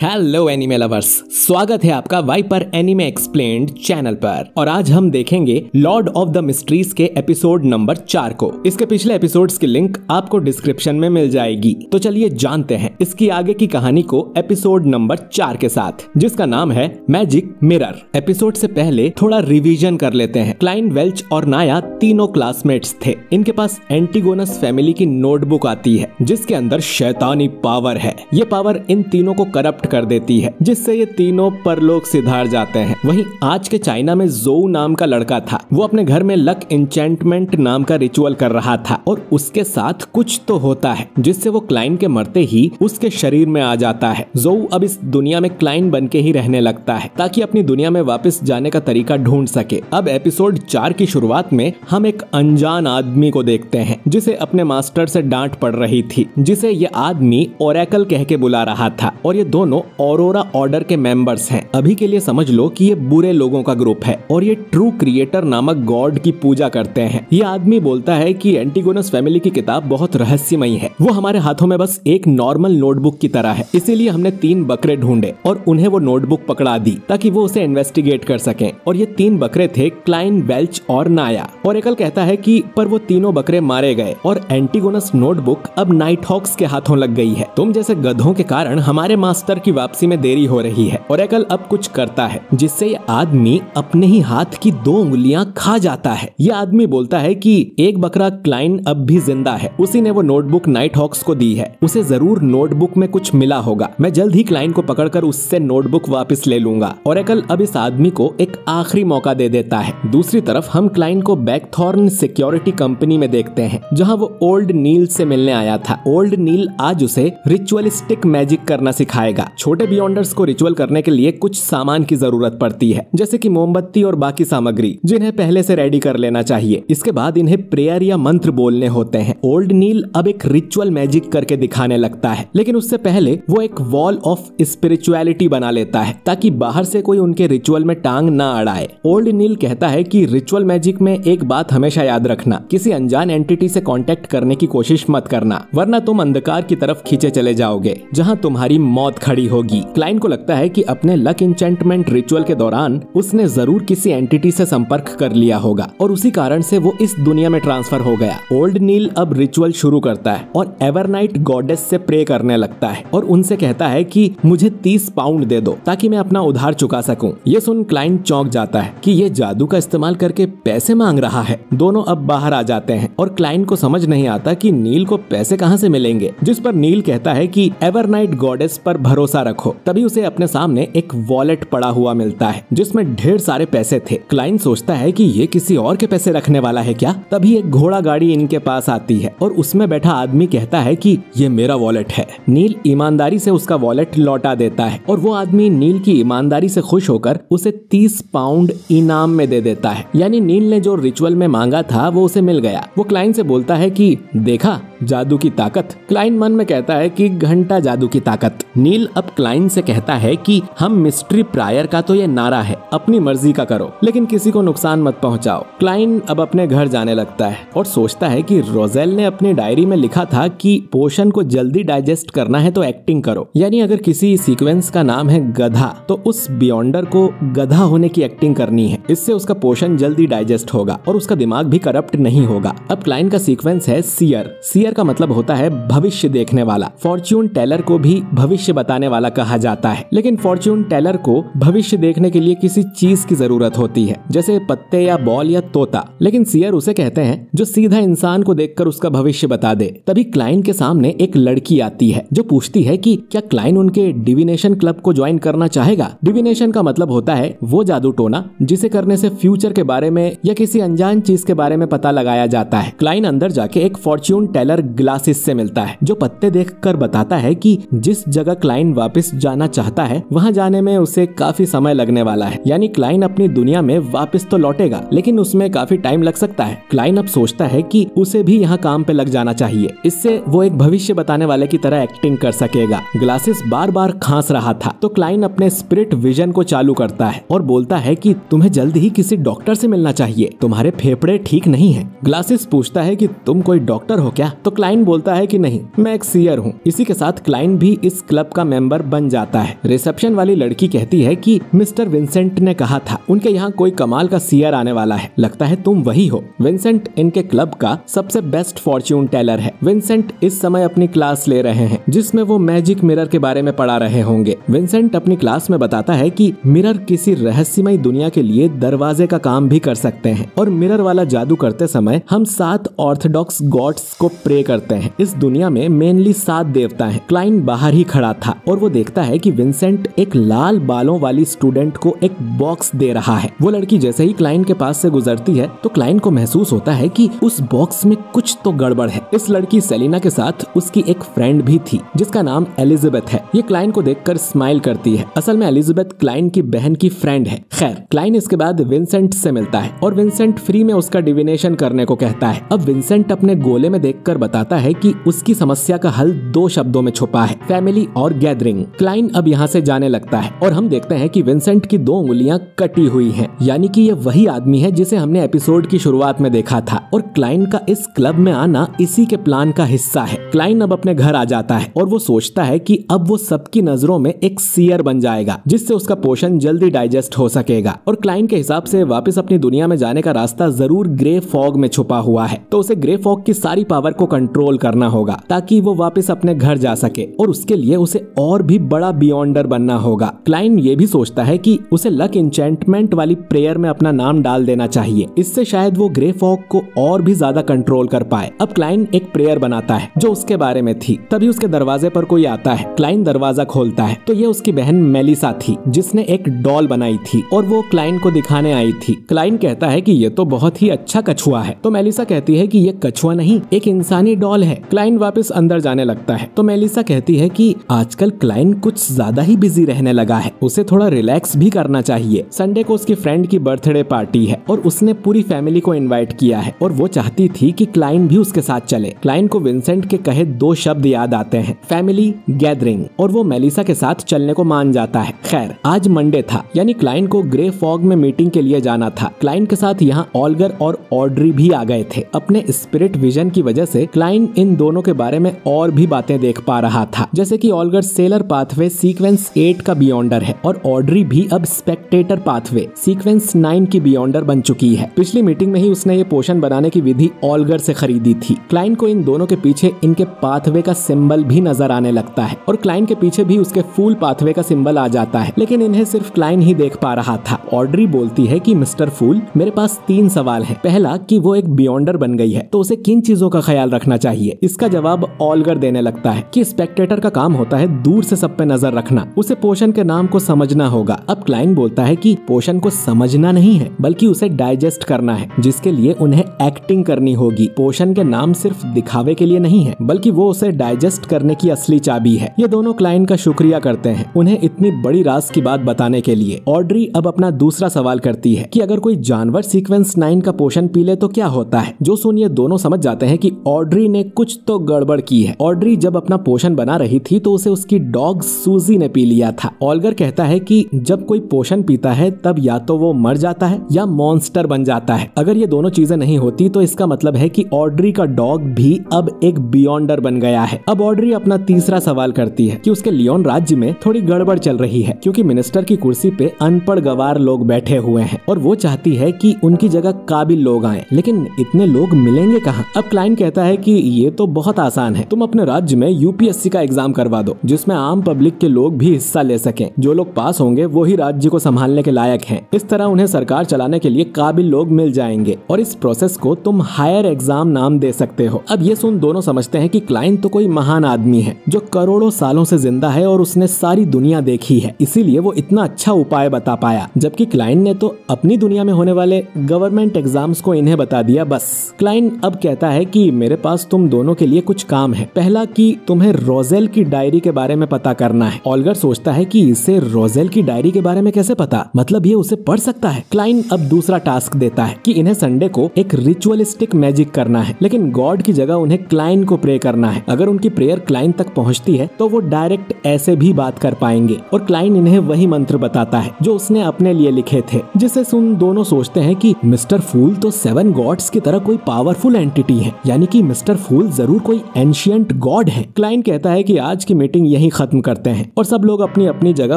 Hello anime lovers, स्वागत है आपका वाइपर एनिमे एक्सप्लेन्ड चैनल पर। और आज हम देखेंगे लॉर्ड ऑफ द मिस्ट्रीज के एपिसोड नंबर 4 को। इसके पिछले एपिसोड्स की लिंक आपको डिस्क्रिप्शन में मिल जाएगी। तो चलिए जानते हैं इसकी आगे की कहानी को एपिसोड नंबर 4 के साथ, जिसका नाम है मैजिक मिरर। एपिसोड से पहले थोड़ा रिवीजन कर लेते हैं। क्लाइन, वेल्च और नाया तीनों क्लासमेट्स थे। इनके पास एंटीगोनस फैमिली की नोटबुक आती है जिसके अंदर शैतानी पावर है। ये पावर इन तीनों को करप्ट कर देती है, जिससे ये तीनों परलोक सिधार जाते हैं। वहीं आज के चाइना में जोउ नाम का लड़का था। वो अपने घर में लक एन्चेंटमेंट नाम का रिचुअल कर रहा था और उसके साथ कुछ तो होता है जिससे वो क्लाइन के मरते ही उसके शरीर में आ जाता है। जोउ अब इस दुनिया में क्लाइन बन के ही रहने लगता है ताकि अपनी दुनिया में वापस जाने का तरीका ढूंढ सके। अब एपिसोड 4 की शुरुआत में हम एक अनजान आदमी को देखते हैं जिसे अपने मास्टर से डांट पड़ रही थी, जिसे ये आदमी ओरेकल कह के बुला रहा था। और ये दोनों ऑरोरा ऑर्डर के मेंबर्स हैं। अभी के लिए समझ लो कि ये बुरे लोगों का ग्रुप है और ये ट्रू क्रिएटर नामक गॉड की पूजा करते हैं। ये आदमी बोलता है कि एंटीगोनस फैमिली की किताब बहुत रहस्यमयी है। वो हमारे हाथों में बस एक नॉर्मल नोटबुक की तरह है, इसीलिए हमने 3 बकरे ढूंढे और उन्हें वो नोटबुक पकड़ा दी ताकि वो उसे इन्वेस्टिगेट कर सकें। और ये 3 बकरे थे क्लाइन, वेल्च और नाया। ओरेकल कहता है कि पर वो तीनों बकरे मारे गए और एंटीगोनस नोटबुक अब नाइट हॉक्स के हाथों लग गई है। तुम जैसे गधों के कारण हमारे मास्टर की वापसी में देरी हो रही है। ओरेकल अब कुछ करता है जिससे ये आदमी अपने ही हाथ की 2 उंगलियां खा जाता है। ये आदमी बोलता है कि एक बकरा क्लाइन अब भी जिंदा है, उसी ने वो नोटबुक नाइट हॉक्स को दी है। उसे जरूर नोटबुक में कुछ मिला होगा। मैं जल्द ही क्लाइन को पकड़कर उससे नोटबुक वापस ले लूंगा। ओरेकल अब इस आदमी को एक आखिरी मौका दे देता है। दूसरी तरफ हम क्लाइन को बैकथॉर्न सिक्योरिटी कंपनी में देखते हैं जहाँ वो ओल्ड नील से मिलने आया था। ओल्ड नील आज उसे रिचुअलिस्टिक मैजिक करना सिखाएगा। छोटे बियॉन्डर्स को रिचुअल करने के लिए कुछ सामान की जरूरत पड़ती है, जैसे कि मोमबत्ती और बाकी सामग्री, जिन्हें पहले से रेडी कर लेना चाहिए। इसके बाद इन्हें प्रेयर या मंत्र बोलने होते हैं। ओल्ड नील अब एक रिचुअल मैजिक करके दिखाने लगता है, लेकिन उससे पहले वो एक वॉल ऑफ स्पिरिचुअलिटी बना लेता है ताकि बाहर से कोई उनके रिचुअल में टांग ना अड़ाए। ओल्ड नील कहता है कि रिचुअल मैजिक में एक बात हमेशा याद रखना, किसी अनजान एंटिटी से कांटेक्ट करने की कोशिश मत करना, वरना तुम अंधकार की तरफ खींचे चले जाओगे जहां तुम्हारी मौत खड़ी होगी। क्लाइन को लगता है कि अपने लक एन्चेंटमेंट रिचुअल के दौरान उसने जरूर किसी एंटिटी से संपर्क कर लिया होगा और उसी कारण से वो इस दुनिया में ट्रांसफर हो गया। ओल्ड नील अब रिचुअल शुरू करता है और एवरनाइट गॉडेस से प्रे करने लगता है और उनसे कहता है कि मुझे 30 पाउंड दे दो ताकि मैं अपना उधार चुका सकूं। ये सुन क्लाइन चौंक जाता है कि ये जादू का इस्तेमाल करके पैसे मांग रहा है। दोनों अब बाहर आ जाते हैं और क्लाइन को समझ नहीं आता कि नील को पैसे कहां से मिलेंगे, जिस पर नील कहता है कि एवरनाइट गॉडेस पर भरोसा रखो। तभी उसे अपने सामने एक वॉलेट पड़ा हुआ मिलता है जिसमें ढेर सारे पैसे थे। क्लाइन सोचता है कि ये किसी और के पैसे रखने वाला है क्या। तभी एक घोड़ा गाड़ी इनके पास आती है और उसमें बैठा आदमी कहता है कि ये मेरा वॉलेट है। नील ईमानदारी से उसका वॉलेट लौटा देता है और वो आदमी नील की ईमानदारी से खुश होकर उसे 30 पाउंड इनाम में दे देता है। यानी नील ने जो रिचुअल में मांगा था वो उसे मिल गया। वो क्लाइन से बोलता है कि देखा जादू की ताकत। क्लाइन मन में कहता है कि घंटा जादू की ताकत। नील अब क्लाइन से कहता है कि हम मिस्ट्री प्रायर का तो ये नारा है, अपनी मर्जी का करो लेकिन किसी को नुकसान मत पहुंचाओ। क्लाइन अब अपने घर जाने लगता है और सोचता है कि रोजेल ने अपनी डायरी में लिखा था कि पोशन को जल्दी डाइजेस्ट करना है तो एक्टिंग करो। यानी अगर किसी सीक्वेंस का नाम है गधा तो उस बियॉन्डर को गधा होने की एक्टिंग करनी है। इससे उसका पोशन जल्दी डाइजेस्ट होगा और उसका दिमाग भी करप्ट नहीं होगा। अब क्लाइन का सीक्वेंस है सियर। सियर का मतलब होता है भविष्य देखने वाला। फॉर्च्यून टेलर को भी भविष्य बताने वाला कहा जाता है, लेकिन फॉर्च्यून टेलर को भविष्य देखने के लिए किसी चीज की जरूरत होती है, जैसे पत्ते या बॉल या तोता। लेकिन सियर उसे कहते हैं जो सीधा इंसान को देखकर उसका भविष्य बता दे। तभी क्लाइन के सामने एक लड़की आती है जो पूछती है कि क्या क्लाइन उनके डिविनेशन क्लब को ज्वाइन करना चाहेगा। डिविनेशन का मतलब होता है वो जादू टोना जिसे करने से फ्यूचर के बारे में या किसी अनजान चीज के बारे में पता लगाया जाता है। क्लाइन अंदर जाके एक फॉर्च्यून टेलर ग्लासेस से मिलता है जो पत्ते देखकर बताता है कि जिस जगह क्लाइन वापस जाना चाहता है वहां जाने में उसे काफी समय लगने वाला है। यानी क्लाइन अपनी दुनिया में वापस तो लौटेगा लेकिन उसमें काफी टाइम लग सकता है। क्लाइन अब सोचता है कि उसे भी यहाँ काम पे लग जाना चाहिए, इससे वो एक भविष्य बताने वाले की तरह एक्टिंग कर सकेगा। ग्लासेस बार बार खांस रहा था तो क्लाइन अपने स्पिरिट विजन को चालू करता है और बोलता है कि तुम्हें जल्द ही किसी डॉक्टर से मिलना चाहिए, तुम्हारे फेफड़े ठीक नहीं है। ग्लासेस पूछता है कि तुम कोई डॉक्टर हो क्या। तो क्लाइन बोलता है कि नहीं, मैं एक सीयर हूँ। इसी के साथ क्लाइन भी इस क्लब का मेंबर बन जाता है। रिसेप्शन वाली लड़की कहती है कि मिस्टर विंसेंट ने कहा था उनके यहाँ कोई कमाल का सीयर आने वाला है, लगता है तुम वही हो। विंसेंट इनके क्लब का सबसे बेस्ट फॉर्च्यून टेलर है। विंसेंट इस समय अपनी क्लास ले रहे हैं जिसमें वो मैजिक मिरर के बारे में पढ़ा रहे होंगे। विंसेंट अपनी क्लास में बताता है कि मिरर किसी रहस्यमय दुनिया के लिए दरवाजे का काम भी कर सकते हैं और मिरर वाला जादू करते समय हम 7 ऑर्थोडॉक्स गॉड्स को प्रे करते हैं। इस दुनिया में मेनली 7 देवता हैं। क्लाइन बाहर ही खड़ा था और वो देखता है कि विंसेंट एक लाल बालों वाली स्टूडेंट को एक बॉक्स दे रहा है। वो लड़की जैसे ही क्लाइन के पास से गुजरती है तो क्लाइन को महसूस होता है कि उस बॉक्स में कुछ तो गड़बड़ है। इस लड़की सेलिना के साथ उसकी एक फ्रेंड भी थी जिसका नाम एलिजाबेथ है। ये क्लाइन को देखकर स्माइल करती है। असल में एलिजाबेथ क्लाइन की बहन की फ्रेंड है। खैर, क्लाइन इसके बाद विंसेंट से मिलता है और विंसेंट फ्री में उसका डिविनेशन करने को कहता है। अब विंसेंट अपने गोले में देखकर बताता है कि उसकी समस्या का हल 2 शब्दों में छुपा है, फैमिली और गैदरिंग। क्लाइन अब यहाँ से जाने लगता है और हम देखते हैं कि विंसेंट की 2 उंगलियां कटी हुई हैं, यानी कि ये वही आदमी है जिसे हमने एपिसोड की शुरुआत में देखा था और क्लाइन का इस क्लब में आना इसी के प्लान का हिस्सा है। क्लाइन अब अपने घर आ जाता है और वो सोचता है कि अब वो सबकी नजरों में एक सीयर बन जाएगा जिससे उसका पोषण जल्दी डाइजेस्ट हो सकेगा। और क्लाइन के हिसाब से वापस अपनी दुनिया में जाने का रास्ता जरूर ग्रे फॉग में छुपा हुआ है, तो उसे ग्रे फॉग की सारी पावर को कंट्रोल करना होगा ताकि वो वापस अपने घर जा सके और उसके लिए उसे और भी बड़ा बियॉन्डर बनना होगा। क्लाइन ये भी सोचता है कि उसे लक इंचेंटमेंट वाली प्रेयर में अपना नाम डाल देना चाहिए, इससे शायद वो ग्रे फॉग को और भी ज्यादा कंट्रोल कर पाए। अब क्लाइन एक प्रेयर बनाता है जो उसके बारे में थी। तभी उसके दरवाजे पर कोई आता है। क्लाइन दरवाजा खोलता है तो ये उसकी बहन मेलिसा थी जिसने एक डॉल बनाई थी और वो क्लाइन को दिखाने आई थी। क्लाइन कहता है कि ये तो बहुत ही अच्छा कछुआ है, तो मेलिसा कहती है कि ये कछुआ नहीं, एक इंसानी डॉल है। क्लाइन वापस अंदर जाने लगता है तो मेलिसा कहती है कि आजकल क्लाइन कुछ ज्यादा ही बिजी रहने लगा है, उसे थोड़ा रिलैक्स भी करना चाहिए। संडे को उसकी फ्रेंड की बर्थडे पार्टी है और उसने पूरी फैमिली को इनवाइट किया है और वो चाहती थी कि क्लाइन भी उसके साथ चले। क्लाइन को विंसेंट के कहे 2 शब्द याद आते हैं, फैमिली, गैदरिंग, और वो मेलिसा के साथ चलने को मान जाता है। खैर, आज मंडे था, यानी क्लाइन को ग्रे फॉग में मीटिंग के लिए जाना था। क्लाइन के साथ यहाँ ऑल्गर और ऑड्री भी आ गए थे। अपने स्पिरिट विजन की वजह से क्लाइन इन दोनों के बारे में और भी बातें देख पा रहा था, जैसे कि ऑल्गर सेलर पाथवे सीक्वेंस 8 का बियॉन्डर है और ऑड्री भी अब स्पेक्टेटर पाथवे सीक्वेंस 9 की बियॉन्डर बन चुकी है। पिछली मीटिंग में ही उसने ये पोशन बनाने की विधि ऑल्गर से खरीदी थी। क्लाइन को इन दोनों के पीछे इनके पाथवे का सिंबल भी नजर आने लगता है और क्लाइन के पीछे भी उसके फूल पाथवे का सिंबल आ जाता है, लेकिन इन्हें सिर्फ क्लाइन ही देख पा रहा था। ऑड्री बोलती है कि मिस्टर फूल, मेरे पास 3 सवाल हैं। पहला, कि वो एक बियॉन्डर बन गई है तो उसे किन चीजों का ख्याल रखना चाहिए। इसका जवाब ऑल्गर देने लगता है कि स्पेक्टेटर का काम होता है दूर से सब पे नजर रखना, उसे पोशन के नाम को समझना होगा। अब क्लाइन बोलता है कि पोशन को समझना नहीं है बल्कि उसे डाइजेस्ट करना है, जिसके लिए उन्हें एक्टिंग करनी होगी। पोशन के नाम सिर्फ दिखावे के लिए नहीं है बल्कि वो उसे डाइजेस्ट करने की असली चाबी है। ये दोनों क्लाइन का शुक्रिया करते हैं उन्हें इतनी बड़ी राज की बात बताने के लिए। ऑड्री अब अपना दूसरा सवाल करती है कि अगर कोई जानवर सीक्वेंस 9 का पोशन पी ले तो क्या होता है। जो सुन ये दोनों समझ जाते हैं कि ऑड्री ने कुछ तो गड़बड़ की है। ऑड्री जब अपना पोशन बना रही थी तो उसे उसकी डॉग सूजी ने पी लिया था। ऑल्गर कहता है कि जब कोई पोशन पीता है तब या तो वो मर जाता है या मॉन्स्टर बन जाता है। अगर ये दोनों चीजें नहीं होती तो इसका मतलब है कि ऑड्री का डॉग भी अब एक बियॉन्डर बन गया है। अब ऑड्री अपना तीसरा सवाल करती है कि उसके लियोन राज्य में थोड़ी गड़बड़ चल रही है क्योंकि मिनिस्टर की कुर्सी पे अनपढ़ गवार लोग बैठे हुए हैं और वो चाहती है कि उनकी जगह काबिल लोग आए, लेकिन इतने लोग मिलेंगे कहाँ। अब क्लाइन कहता है कि ये तो बहुत आसान है, तुम अपने राज्य में यूपीएससी का एग्जाम करवा दो जिसमें आम पब्लिक के लोग भी हिस्सा ले सकें। जो लोग पास होंगे वो ही राज्य को संभालने के लायक हैं। इस तरह उन्हें सरकार चलाने के लिए काबिल लोग मिल जाएंगे और इस प्रोसेस को तुम हायर एग्जाम नाम दे सकते हो। अब ये सुन दोनों समझते हैं कि क्लाइन तो कोई महान आदमी है जो करोड़ों सालों से जिंदा है और उसने सारी दुनिया देखी है, इसीलिए वो इतना अच्छा उपाय बता पाया, जबकि क्लाइन ने तो अपनी दुनिया में होने वाले गवर्नमेंट एग्जाम्स को इन्हें बता दिया बस। क्लाइन अब कहता है कि मेरे पास तुम दोनों के लिए कुछ काम है। पहला, कि तुम्हें रोजेल की डायरी के बारे में पता करना है। ऑल्गर सोचता है कि इसे रोजेल की डायरी के बारे में कैसे पता, मतलब ये उसे पढ़ सकता है। क्लाइन अब दूसरा टास्क देता है कि इन्हें संडे को एक रिचुअलिस्टिक मैजिक करना है, लेकिन गॉड की जगह उन्हें क्लाइन को प्रे करना है। अगर उनकी प्रेयर क्लाइन तक पहुंचती है तो वो डायरेक्ट ऐसे भी बात कर पाएंगे और क्लाइन इन्हें वही मंत्र बताता है जो उसने अपने लिए लिखे थे, जिसे सुन दोनों सोचते हैं कि मिस्टर फूल तो 7 गॉड्स की तरह कोई पावरफुल एंटिटी है, यानी कि मिस्टर फूल जरूर कोई एंशिएंट गॉड है। क्लाइन कहता है कि आज की मीटिंग यहीं खत्म करते हैं और सब लोग अपनी अपनी जगह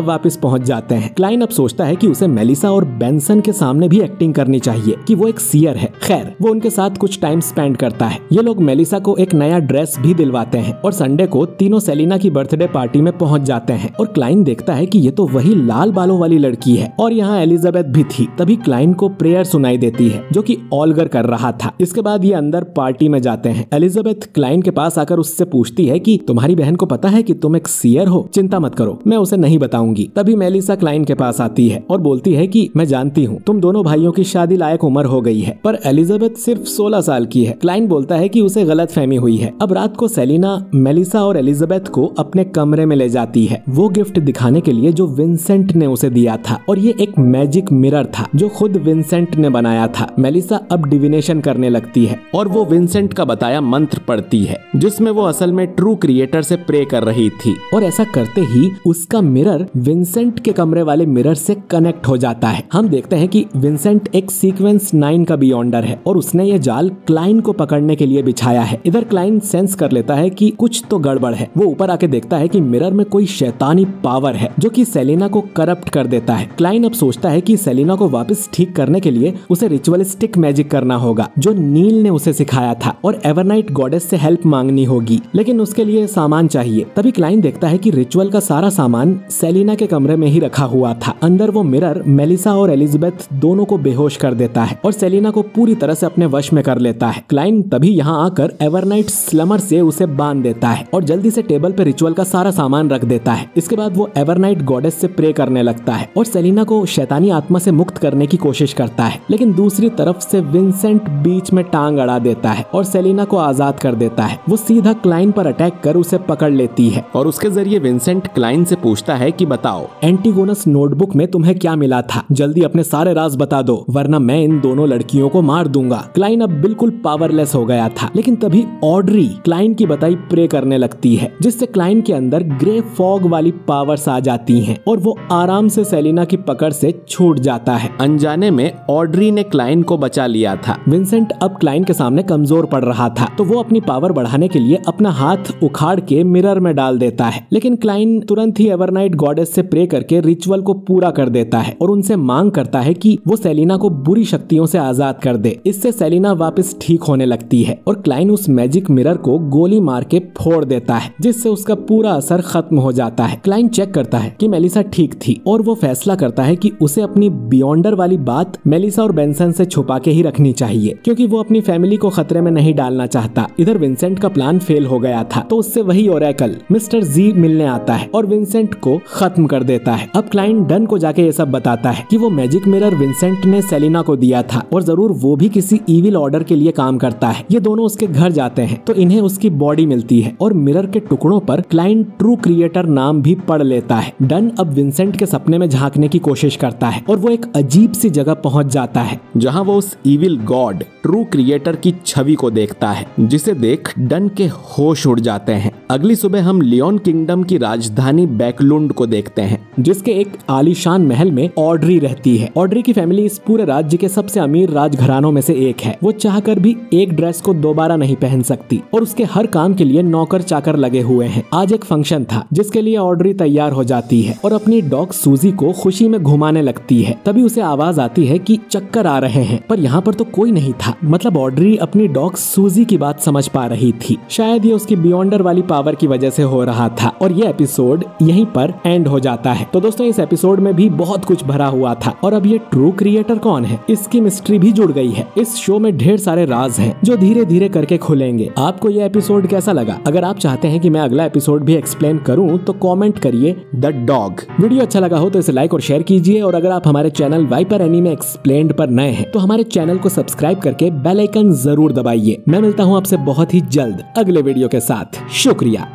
वापस पहुंच जाते हैं। क्लाइन अब सोचता है कि उसे मेलिसा और बेंसन के सामने भी एक्टिंग करनी चाहिए कि वो एक सीयर है। खैर, वो उनके साथ कुछ टाइम स्पेंड करता है। ये लोग मेलिसा को एक नया ड्रेस भी दिलवाते हैं और संडे को तीनों सेलिना की बर्थडे पार्टी में पहुंच जाते हैं और क्लाइन देखता है कि ये तो वही लाल बालों वाली लड़की है और यहाँ एलिजाबेथ भी थी। तभी क्लाइन को प्रेयर सुनाई देती है जो कि ऑल्गर कर रहा था। इसके बाद ये अंदर पार्टी में जाते हैं। एलिजाबेथ क्लाइन के पास आकर उससे पूछती है कि तुम्हारी बहन को पता है कि तुम एक सीयर हो? चिंता मत करो, मैं उसे नहीं बताऊंगी। तभी मेलिसा क्लाइन के पास आती है और बोलती है कि मैं जानती हूँ तुम दोनों भाइयों की शादी लायक उम्र हो गई है, पर एलिजाबेथ सिर्फ 16 साल की है। क्लाइन बोलता है कि उसे गलतफहमी हुई है। अब रात को सेलिना मेलिसा और एलिजाबेथ को अपने कमरे में ले जाती है, वो गिफ्ट दिखाने के लिए जो विंसेंट ने उसे दिया था, और ये एक मैजिक मिरर था जो खुद विंसेंट ने बनाया था। मेलिसा अब डिविनेशन करने लगती है और वो विंसेंट का बताया मंत्र पढ़ती है जिसमें वो असल में ट्रू क्रिएटर से प्रे कर रही थी, और ऐसा करते ही उसका मिरर विंसेंट के कमरे वाले मिरर से कनेक्ट हो जाता है। हम देखते हैं कि विंसेंट एक सीक्वेंस 9 का बियॉन्डर है और उसने ये जाल क्लाइन को पकड़ने के लिए बिछाया है। इधर क्लाइन सेंस कर लेता है कि कुछ तो गड़बड़ है। वो ऊपर आके देखता है कि मिरर में कोई शैतानी पावर है जो कि सेलिना को करप्ट कर देता है। क्लाइन अब सोचता है कि सेलिना को वापस ठीक करने के लिए उसे रिचुअलिस्टिक मैजिक करना होगा जो नील ने उसे सिखाया था, और एवरनाइट गॉडेस से हेल्प मांगनी होगी, लेकिन उसके लिए सामान चाहिए। तभी क्लाइन देखता है कि रिचुअल का सारा सामान सेलिना के कमरे में ही रखा हुआ था। अंदर वो मिरर मेलिसा और एलिजाबेथ दोनों को बेहोश कर देता है और सेलिना को पूरी तरह से अपने वश में कर लेता है। क्लाइन तभी यहाँ आकर एवरनाइट स्लमर से उसे बांध देता है और जल्दी से टेबल पे रिचुअल का सारा सामान रख देता है। इसके बाद वो एवरनाइट गॉडेस से प्रे करने लगता है और सेलिना को शैतानी आत्मा से मुक्त करने की कोशिश करता है, लेकिन दूसरी तरफ से विंसेंट बीच में टांग अड़ा देता है और सेलिना को आजाद कर देता है। वो सीधा क्लाइन पर अटैक कर उसे पकड़ लेती है और उसके जरिए विंसेंट क्लाइन से पूछता है कि बताओ एंटीगोनस नोटबुक में तुम्हें क्या मिला था, जल्दी अपने सारे राज बता दो वरना मैं इन दोनों लड़कियों को मार दूंगा। क्लाइन अब बिल्कुल पावरलेस हो गया था, लेकिन तभी ऑड्री क्लाइन की बताई प्रे करने लगती है जिससे क्लाइन के अंदर ग्रे फॉग वाली पावर्स आ जाती हैं और वो आराम से सेलिना की पकड़ से छूट जाता है। अनजाने में ऑड्री ने क्लाइन को बचा लिया था। विंसेंट अब क्लाइन के सामने कमजोर पड़ रहा था, तो वो अपनी पावर बढ़ाने के लिए अपना हाथ उखाड़ के मिरर में डाल देता है, लेकिन क्लाइन तुरंत ही एवरनाइट गॉडेस से प्रे करके रिचुअल को पूरा कर देता है और उनसे मांग करता है कि वो सेलिना को बुरी शक्तियों से आजाद कर दे। इससे सेलिना वापस ठीक होने लगती है और क्लाइन उस मैजिक मिरर को गोली मार के फोड़ देता है जिससे उसका पूरा असर खत्म हो जाता है। क्लाइन चेक करता है कि मेलिसा ठीक थी और वो फैसला करता है कि उसे अपनी बियॉन्डर वाली बात मेलिसा और बेंसन से छुपा के ही रखनी चाहिए क्योंकि वो अपनी फैमिली को खतरे में नहीं डालना चाहता। इधर विंसेंट का प्लान फेल हो गया था, तो उससे वही ओरेकल मिस्टर जी मिलने आता है और विंसेंट को खत्म कर देता है। अब क्लाइन डन को जाके ये सब बताता है कि वो मैजिक मिरर विंसेंट ने सेलिना को दिया था और जरूर वो भी किसी इविल ऑर्डर के लिए काम करता है। ये दोनों उसके घर जाते हैं तो इन्हें उसकी बॉडी मिलती है और मिरर के टुकड़ों पर क्लाइन ट्रू क्रिएटर नाम भी पढ़ लेता है। डन अब विंसेंट के सपने में झांकने की कोशिश करता है और वो एक अजीब सी जगह पहुंच जाता है जहां वो उस इविल गॉड ट्रू क्रिएटर की छवि को देखता है जिसे देख डन के होश उड़ जाते हैं। अगली सुबह हम लियोन किंगडम की राजधानी बैकलुंड को देखते हैं जिसके एक आलीशान महल में ऑड्री रहती है। ऑड्री की फैमिली इस पूरे राज्य के सबसे अमीर राजघरानों में से एक है। वो चाहकर भी एक ड्रेस को दोबारा नहीं पहन सकती और उसके हर काम के लिए नौकर चाकर लगे हुए हैं। आज एक फंक्शन था जिसके लिए ऑड्री तैयार हो जाती है और अपनी डॉग सूजी को खुशी में घुमाने लगती है। तभी उसे आवाज आती है कि चक्कर आ रहे हैं, पर यहाँ पर तो कोई नहीं था। मतलब ऑड्री अपनी डॉग सूजी की बात समझ पा रही थी। शायद ये उसकी बियॉन्डर वाली पावर की वजह से हो रहा था और ये एपिसोड यहीं पर एंड हो जाता है। तो दोस्तों इस एपिसोड में भी बहुत कुछ भरा हुआ था और अब ये ट्रू क्रिएटर कौन है इसकी मिस्ट्री भी जुड़ गई है। इस शो में ढेर सारे राज हैं जो धीरे धीरे करके खुलेंगे। आपको ये एपिसोड कैसा लगा? अगर आप चाहते हैं कि मैं अगला एपिसोड भी एक्सप्लेन करूं तो कमेंट करिए द डॉग। वीडियो अच्छा लगा हो तो इसे लाइक और शेयर कीजिए और अगर आप हमारे चैनल वाइपर एनीमे एक्सप्लेन्ड पर नए हैं तो हमारे चैनल को सब्सक्राइब करके बेल आइकन जरूर दबाइए। मैं मिलता हूँ आपसे बहुत ही जल्द अगले वीडियो के साथ। शुक्रिया।